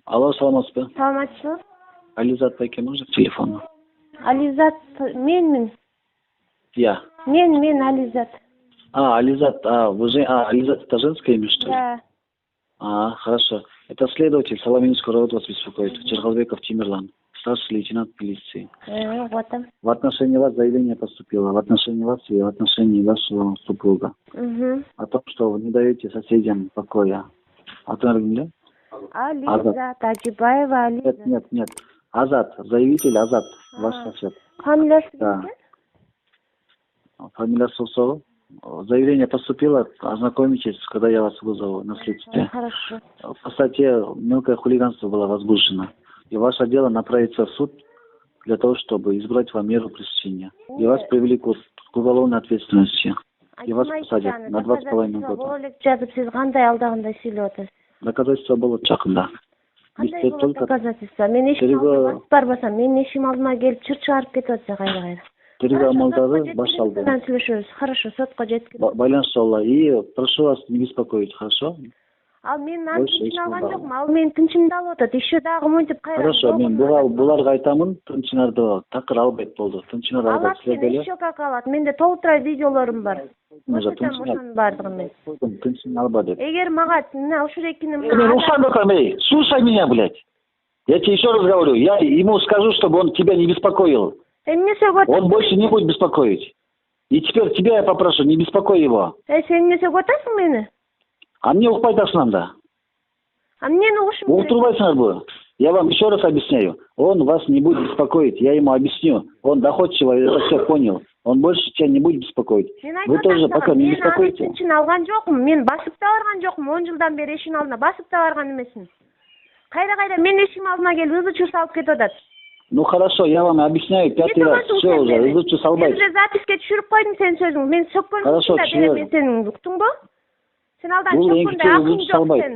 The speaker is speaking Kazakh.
Алло, саламатсызбы? Саламатсызбы? Ализат байке можно к телефону? Ализат, менмин. Я. Мен Ализат. Ализат, Ализат это женское имя, что ли? Да. Хорошо. Это следователь Соломенинского рода вас беспокоит. Чергалбеков Тимирлан, старший лейтенант милиции. Вот там. В отношении вас заявление поступило, в отношении вас и в отношении вашего супруга. Угу. О том, что вы не даете соседям покоя. Атыңыз Ализат, Аджибаева Ализат. Нет. Азат, заявитель Азат, ваш сосед. Фамилиясы Да. Фамилия Сусова. Заявление поступило, ознакомитесь, когда я вас вызову на следствие. Хорошо. По статье мелкое хулиганство было возбуждено. И ваше дело направится в суд для того, чтобы избрать вам меру пресечения. И вас привели к уголовной ответственности. И вас посадят на 2,5 года. Доказательство было чакында. Кандай болот доказательство? Мен ешким алдыма барбасам, мен ешким алдыма келип чыр чыгарып кетип атса кайра. Тергөө амалдары башталды. Хорошо, сотко жеткиз. Байланышалы. И прошу вас не беспокоить, хорошо? Ал мен тынчын алган жокмун. Ал менин тынчымды алып атат. Еще дагы монтип кайра. Хорошо, мен буларга айтамын, тынчыңарды такыр албайт болду. Тынчыңарды албайт. Еще как алат. Менде толтура видеолорум бар. Тынчың бардыгын. Тынчың алба деп. Эгер мага мына ушул экини Слушай меня, блядь. Я тебе еще раз говорю, я ему скажу, чтобы он тебя не беспокоил. Он больше не будет беспокоить. И теперь тебя я попрошу, не беспокой его. Сен эмнесе атасың мени? А мне укпай ташнанда. А мне ушум. Ултурбайсыңарбы? Я вам еще раз объясняю. Он вас не будет беспокоить. Я ему объясню. Он доходчиво это все понял. Он больше тебя не будет беспокоить. Вы тоже пока не беспокоите. Мен тынчын алган жокмун. Мен басып да барган жокмун. 10 жылдан бери эшиктин алдына басып да барган эмесмин. Кайра мен эшиктин алдына келип ызы чыр салып кетип атат. Ну хорошо, я вам объясняю 5-й раз. Все уже, ызы чыр салбайт. Мен записке түшүрүп койдум сенин сөзүңдү. Мен сөккөн Хорошо, мен сени уктуңбу? Сен алдан чөккөндө акың жок сен.